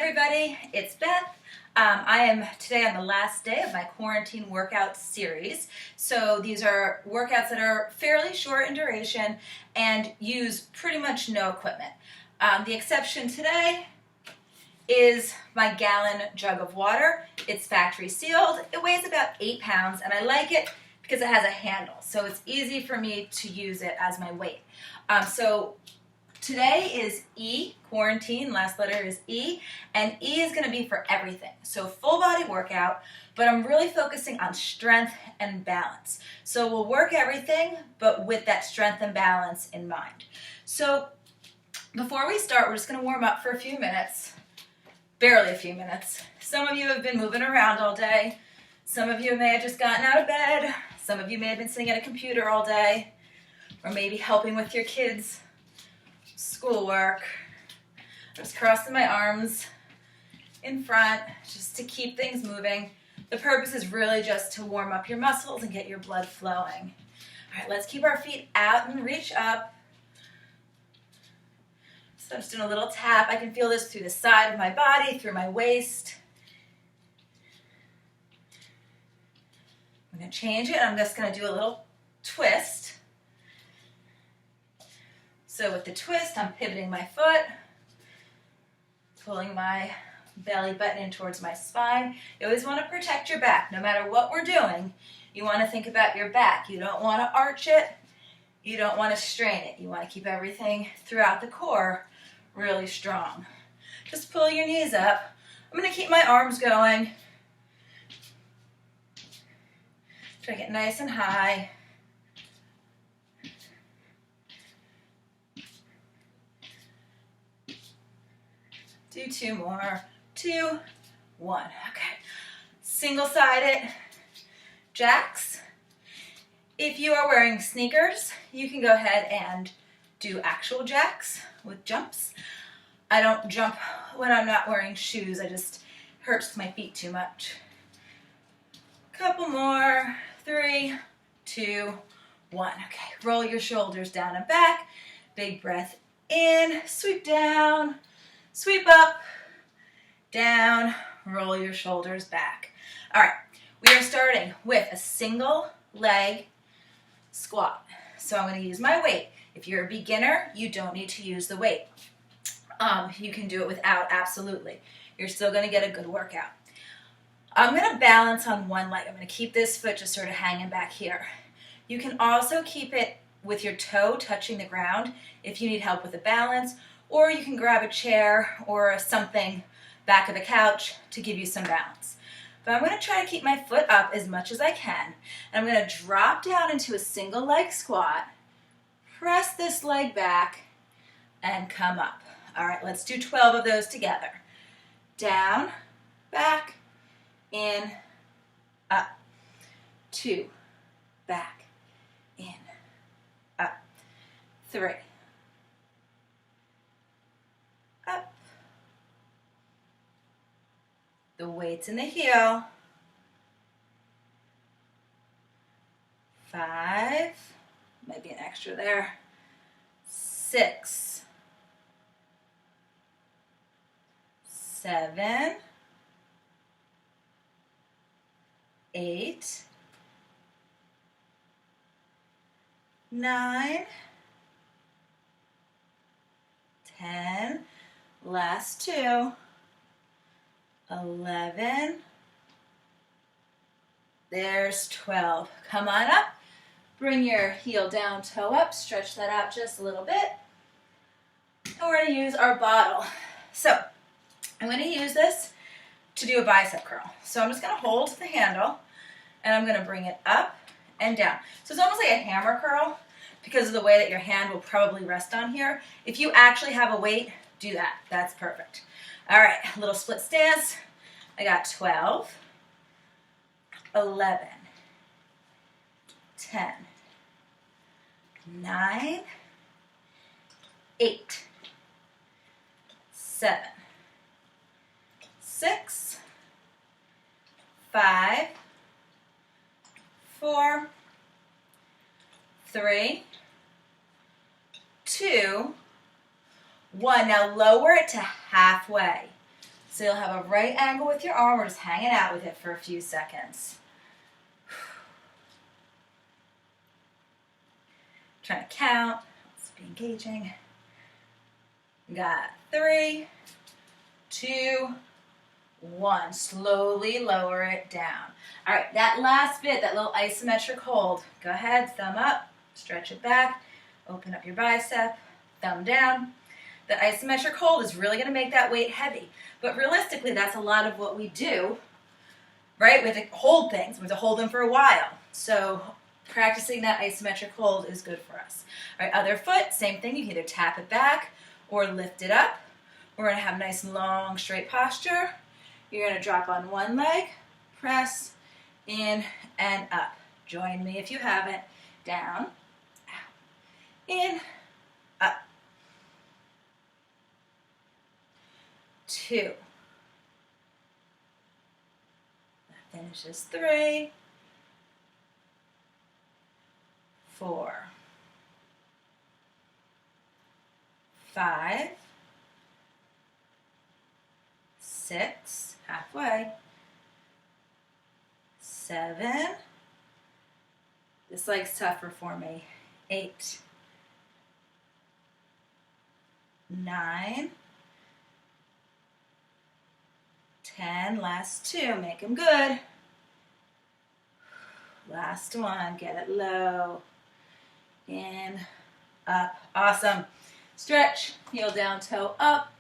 everybody, it's Beth. I am today on the last day of my quarantine workout series. So these are workouts that are fairly short in duration and use pretty much no equipment. The exception today is my gallon jug of water. It's factory sealed. It weighs about 8 pounds and I like it because it has a handle. So it's easy for me to use it as my weight. So today is E, quarantine, last letter is E, and E is going to be for everything. So full body workout, but I'm really focusing on strength and balance. So we'll work everything, but with that strength and balance in mind. So before we start, we're just going to warm up for a few minutes, barely a few minutes. Some of you have been moving around all day. Some of you may have just gotten out of bed. Some of you may have been sitting at a computer all day, or maybe helping with your kids' schoolwork. I'm just crossing my arms in front just to keep things moving. The purpose is really just to warm up your muscles and get your blood flowing. All right, let's keep our feet out and reach up. So I'm just doing a little tap. I can feel this through the side of my body, through my waist. I'm going to change it. I'm just going to do a little twist. So with the twist, I'm pivoting my foot, pulling my belly button in towards my spine. You always want to protect your back. No matter what we're doing, you want to think about your back. You don't want to arch it. You don't want to strain it. You want to keep everything throughout the core really strong. Just pull your knees up. I'm going to keep my arms going. Try to get nice and high. Do 2 more. 2, 1. Okay. Single-sided jacks. If you are wearing sneakers, you can go ahead and do actual jacks with jumps. I don't jump when I'm not wearing shoes. I just hurts my feet too much. Couple more. 3, 2, 1. Okay. Roll your shoulders down and back. Big breath in. Sweep down. Sweep up, down, roll your shoulders back. All right, we are starting with a single leg squat. So I'm going to use my weight. If you're a beginner, you don't need to use the weight. You can do it without, absolutely. You're still going to get a good workout. I'm going to balance on one leg. I'm going to keep this foot just sort of hanging back here. You can also keep it with your toe touching the ground if you need help with the balance. Or you can grab a chair or something back of the couch to give you some balance. But I'm going to try to keep my foot up as much as I can. And I'm going to drop down into a single leg squat, press this leg back, and come up. All right, let's do 12 of those together. Down, back, in, up. 2, back, in, up. 3. Up. The weight's in the heel. 5. Might be an extra there. 6. 7. 8. 9. 10. Last 2, 11, there's 12. Come on up, bring your heel down, toe up, stretch that out just a little bit. And we're going to use our bottle. So I'm going to use this to do a bicep curl. So I'm just going to hold the handle and I'm going to bring it up and down. So it's almost like a hammer curl because of the way that your hand will probably rest on here. If you actually have a weight, do that. That's perfect. All right, a little split stance. I got 12, 11, 10, 9, 8, 7, 6, 5, 4, 3, 2, 1. Now lower it to halfway. So you'll have a right angle with your arm or just hanging out with it for a few seconds. Trying to count. Let's be engaging. Got 3, 2, 1. Slowly lower it down. All right, that last bit, that little isometric hold. Go ahead, thumb up, stretch it back, open up your bicep, thumb down. The isometric hold is really going to make that weight heavy. But realistically, that's a lot of what we do, right? We have to hold things. We have to hold them for a while. So practicing that isometric hold is good for us. All right, other foot, same thing. You can either tap it back or lift it up. We're going to have nice, long, straight posture. You're going to drop on one leg, press, in and up. Join me if you haven't. Down, out, in, up. 2. That finishes 3, 4, 5, 6, halfway, 7, this leg's tougher for me, 8, 9, 10, last 2, make them good. Last one, get it low, in, up, awesome. Stretch, heel down, toe up.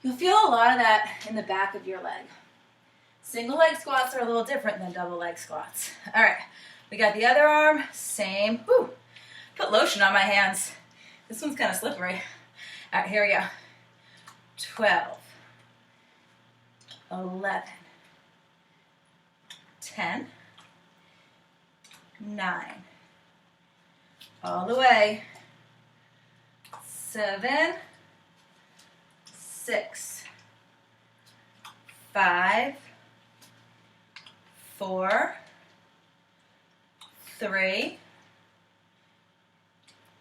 You'll feel a lot of that in the back of your leg. Single leg squats are a little different than double leg squats. All right, we got the other arm, same. Whew, put lotion on my hands. This one's kind of slippery. All right, here we go. 12, 11, 10, 9, all the way, 7, 6, 5, 4, 3,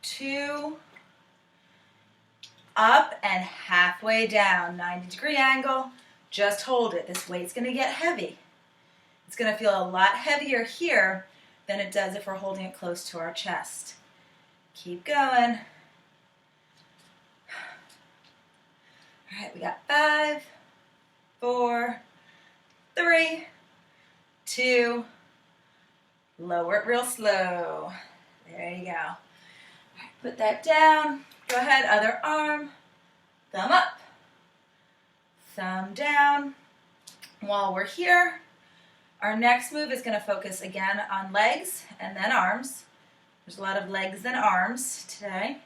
2, up and halfway down, 90-degree angle. Just hold it. This weight's going to get heavy. It's going to feel a lot heavier here than it does if we're holding it close to our chest. Keep going. All right, we got 5, 4, 3, 2, lower it real slow. There you go. All right, put that down. Go ahead, other arm, thumb up, thumb down. While we're here, our next move is going to focus again on legs and then arms. There's a lot of legs and arms today.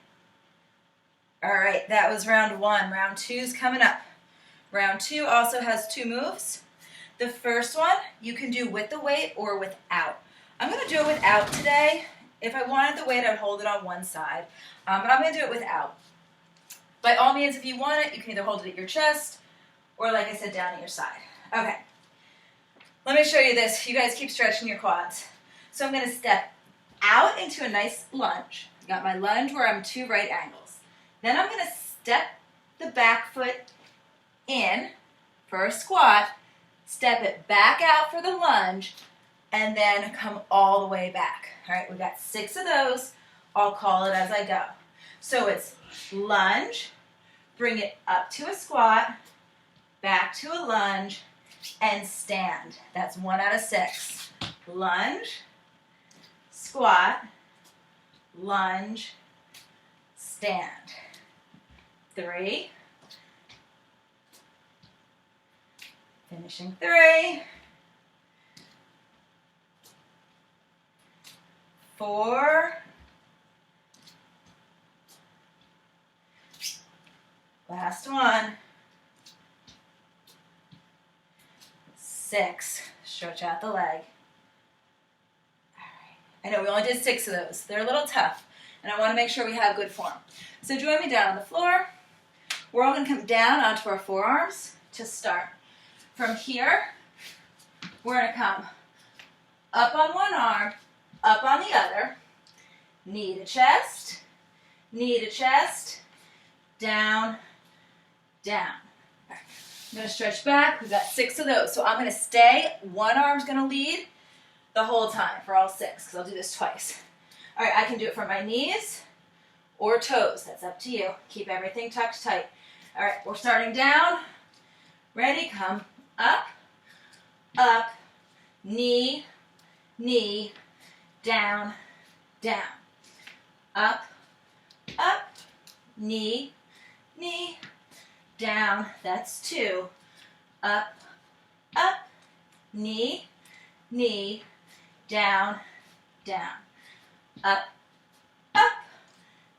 All right, that was round 1. Round 2's coming up. Round 2 also has 2 moves. The first one you can do with the weight or without. I'm going to do it without today. If I wanted the weight, I would hold it on one side, but I'm going to do it without. By all means, if you want it, you can either hold it at your chest or, like I said, down at your side. Okay, let me show you this. You guys keep stretching your quads. So I'm going to step out into a nice lunge. I got my lunge where I'm 2 right angles. Then I'm going to step the back foot in for a squat, step it back out for the lunge, and then come all the way back. All right, we got 6 of those. I'll call it as I go. So it's lunge, bring it up to a squat, back to a lunge, and stand. That's 1 out of 6. Lunge, squat, lunge, stand. 3. Finishing 3. 4. Last one. 6. Stretch out the leg. All right. I know we only did 6 of those. They're a little tough, and I want to make sure we have good form. So join me down on the floor. We're all going to come down onto our forearms to start. From here, we're going to come up on one arm, up on the other, knee to chest, down, down. I'm going to stretch back. We've got 6 of those. So I'm going to stay. One arm's going to lead the whole time for all 6 because I'll do this twice. All right, I can do it from my knees or toes. That's up to you. Keep everything tucked tight. All right, we're starting down. Ready? Come up, up, knee, knee, down, down. Up, up, knee, knee, down. That's 2. Up, up, knee, knee, down, down. Up, up,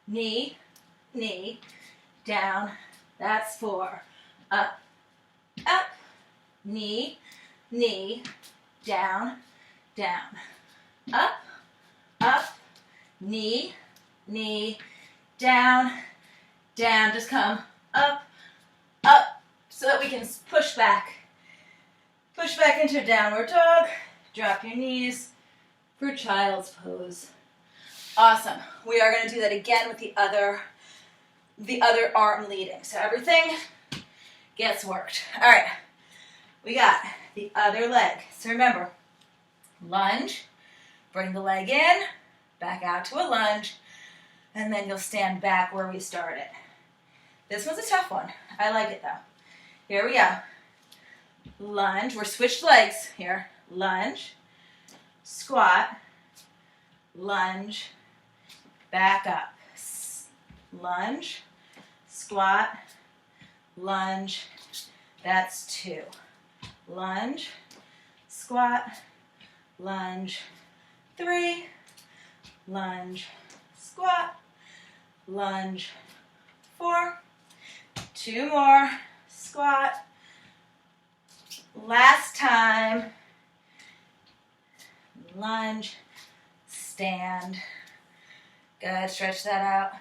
knee, knee, down. That's 4. Up, up, knee, knee, down, down. Up, up, knee, knee, down, down. Just come up, up, so that we can push back. Push back into downward dog. Drop your knees for child's pose. Awesome. We are going to do that again with the other arm leading. So everything gets worked. All right. We got the other leg. So remember, lunge, bring the leg in, back out to a lunge, and then you'll stand back where we started. This one's a tough one. I like it though. Here we go. Lunge. We're switched legs here. Lunge, squat, lunge, back up. Lunge, squat, lunge. That's 2. Lunge, squat, lunge. 3, lunge, squat, lunge. 4, 2 more, squat. Last time, lunge, stand. Good, stretch that out.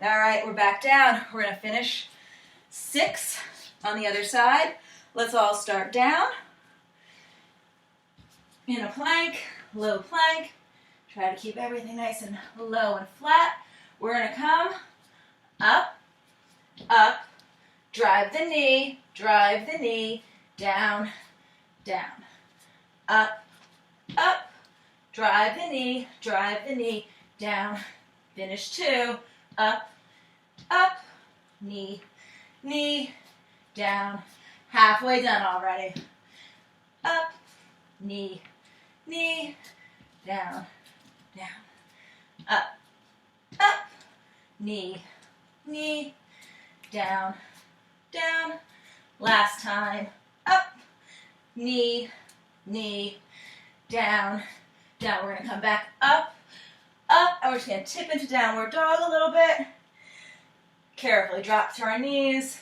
All right, we're back down. We're going to finish 6 on the other side. Let's all start down. In a plank, low plank. Try to keep everything nice and low and flat. We're going to come up, up, drive the knee, down, down. Up, up, drive the knee, down. Finish 2. Up, up, knee, knee, down. Halfway done already. Up, knee, knee, down, down. Up, up, knee, knee, down, down. Last time. Up, knee, knee, down, down. We're going to come back up, up, and we're just going to tip into downward dog a little bit. Carefully drop to our knees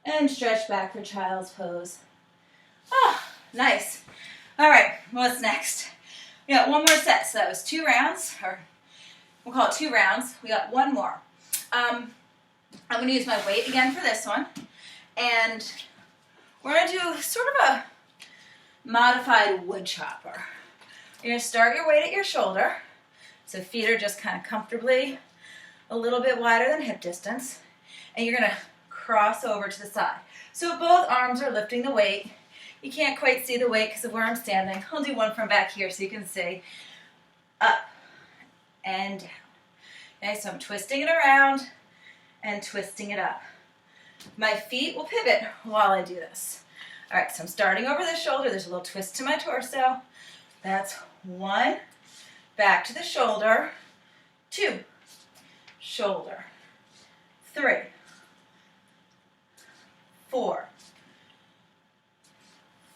and stretch back for child's pose. Oh, nice. All right, what's next? We got one more set. So that was 2 rounds, or we'll call it 2 rounds. We got one more. I'm going to use my weight again for this one. And we're going to do sort of a modified woodchopper. You're going to start your weight at your shoulder. So feet are just kind of comfortably a little bit wider than hip distance. And you're going to cross over to the side. So both arms are lifting the weight. You can't quite see the weight because of where I'm standing. I'll do one from back here so you can see. Up and down. Okay, so I'm twisting it around and twisting it up. My feet will pivot while I do this. All right, so I'm starting over the shoulder. There's a little twist to my torso. That's 1, back to the shoulder, 2, shoulder, 3, 4,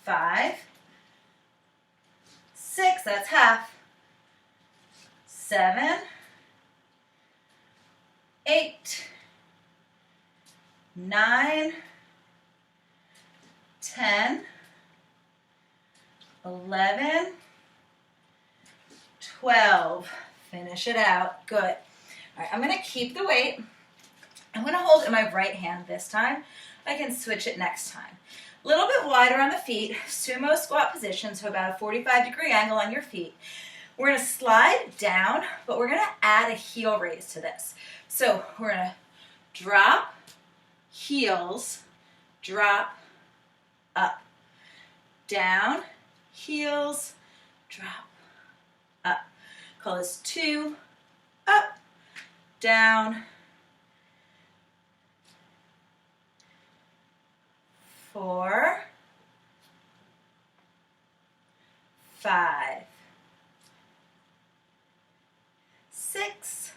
5, 6, that's half, 7, 8, 9, 10, 11, 12. Finish it out. Good. All right, I'm going to keep the weight. I'm going to hold it in my right hand this time. I can switch it next time. A little bit wider on the feet. Sumo squat position, so about a 45-degree angle on your feet. We're going to slide down, but we're going to add a heel raise to this. So we're going to drop, heels, drop, up, down, heels, drop, up. Call this 2, up, down, 4, 5, 6,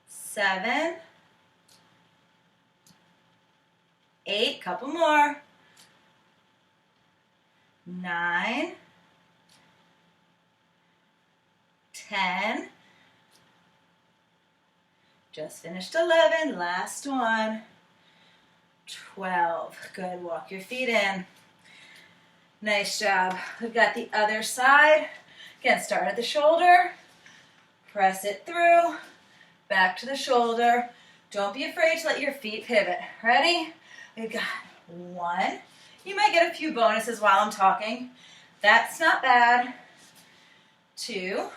7, 8, couple more, 9, 10, just finished 11, last one, 12. Good, walk your feet in. Nice job. We've got the other side. Again, start at the shoulder, press it through, back to the shoulder. Don't be afraid to let your feet pivot. Ready? We've got 1. You might get a few bonuses while I'm talking. That's not bad. 2,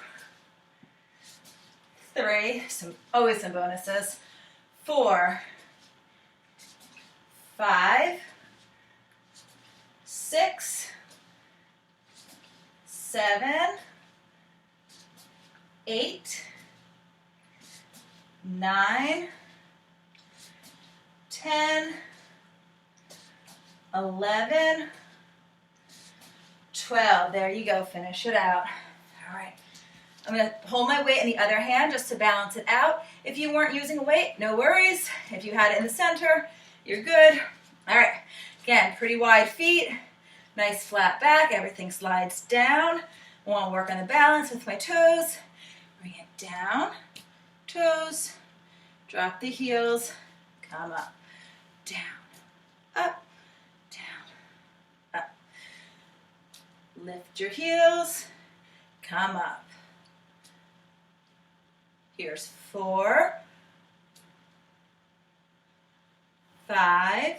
3, always some bonuses. 4, 5, 6, 7, 8, 9, 10, 11, 12. There you go. Finish it out. All right. I'm going to hold my weight in the other hand just to balance it out. If you weren't using a weight, no worries. If you had it in the center, you're good. All right. Again, pretty wide feet. Nice flat back. Everything slides down. I want to work on the balance with my toes. Bring it down. Toes. Drop the heels. Come up. Down. Up. Down. Up. Lift your heels. Come up. Here's 4, 5,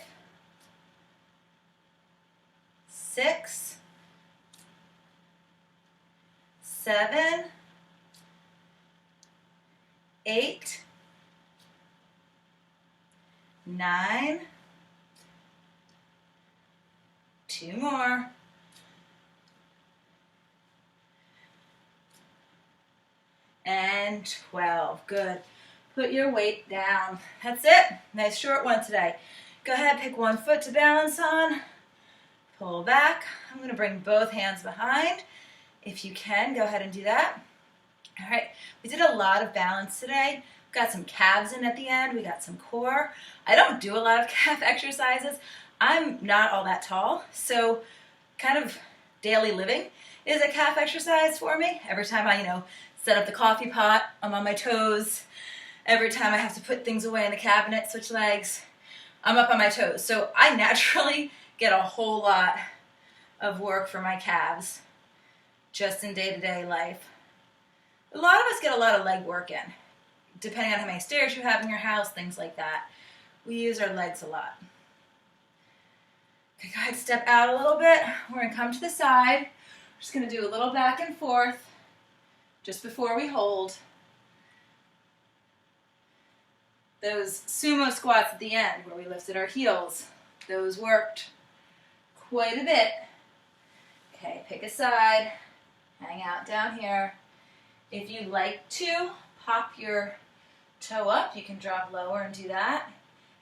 6, 7, 8, 9, 2 more, and 12. Good. Put your weight down. That's it. Nice short one today. Go ahead, pick one foot to balance on. Pull back. I'm going to bring both hands behind. If you can, go ahead and do that. All right. We did a lot of balance today. We got some calves in at the end. We got some core. I don't do a lot of calf exercises. I'm not all that tall, so kind of daily living is a calf exercise for me. Every time I, set up the coffee pot, I'm on my toes. Every time I have to put things away in the cabinet, switch legs, I'm up on my toes. So I naturally get a whole lot of work for my calves just in day-to-day life. A lot of us get a lot of leg work in, depending on how many stairs you have in your house, things like that. We use our legs a lot. Okay, go ahead, step out a little bit. We're going to come to the side. We're just going to do a little back and forth just before we hold. Those sumo squats at the end where we lifted our heels, those worked quite a bit. Okay, pick a side, hang out down here. If you like to pop your toe up, you can drop lower and do that.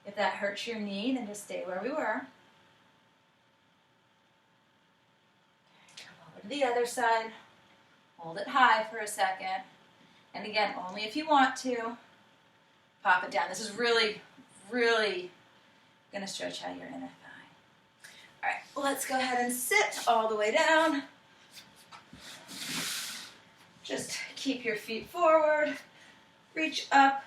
If that hurts your knee, then just stay where we were. Come over to the other side. Hold it high for a second. And again, only if you want to. Pop it down. This is really, really going to stretch out your inner thigh. All right, let's go ahead and sit all the way down. Just keep your feet forward. Reach up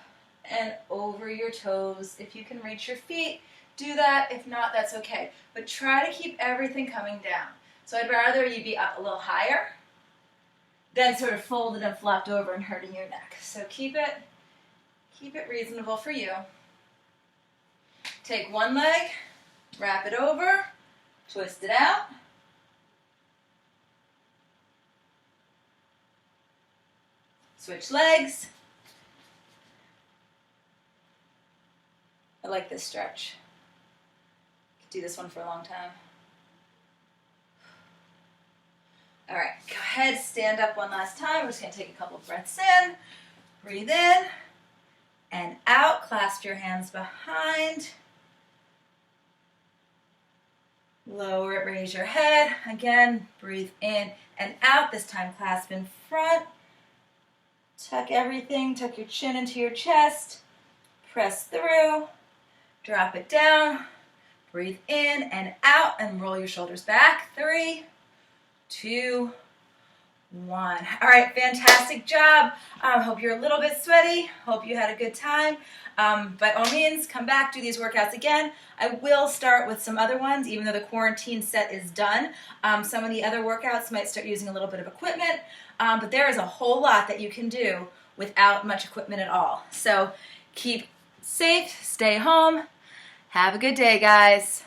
and over your toes. If you can reach your feet, do that. If not, that's okay. But try to keep everything coming down. So I'd rather you be up a little higher than sort of folded and flopped over and hurting your neck. So keep it reasonable for you. Take one leg, wrap it over, twist it out. Switch legs. I like this stretch. Could do this one for a long time. All right, go ahead, stand up one last time. We're just gonna take a couple of breaths in, breathe in and out. Clasp your hands behind. Lower it, raise your head. Again, breathe in and out. This time clasp in front. Tuck everything, tuck your chin into your chest. Press through, drop it down. Breathe in and out and roll your shoulders back. 3, 2, 1. All right, fantastic job. Hope you're a little bit sweaty. Hope you had a good time. By all means, come back, do these workouts again. I will start with some other ones, even though the quarantine set is done. Some of the other workouts might start using a little bit of equipment, but there is a whole lot that you can do without much equipment at all. So keep safe, stay home. Have a good day, guys.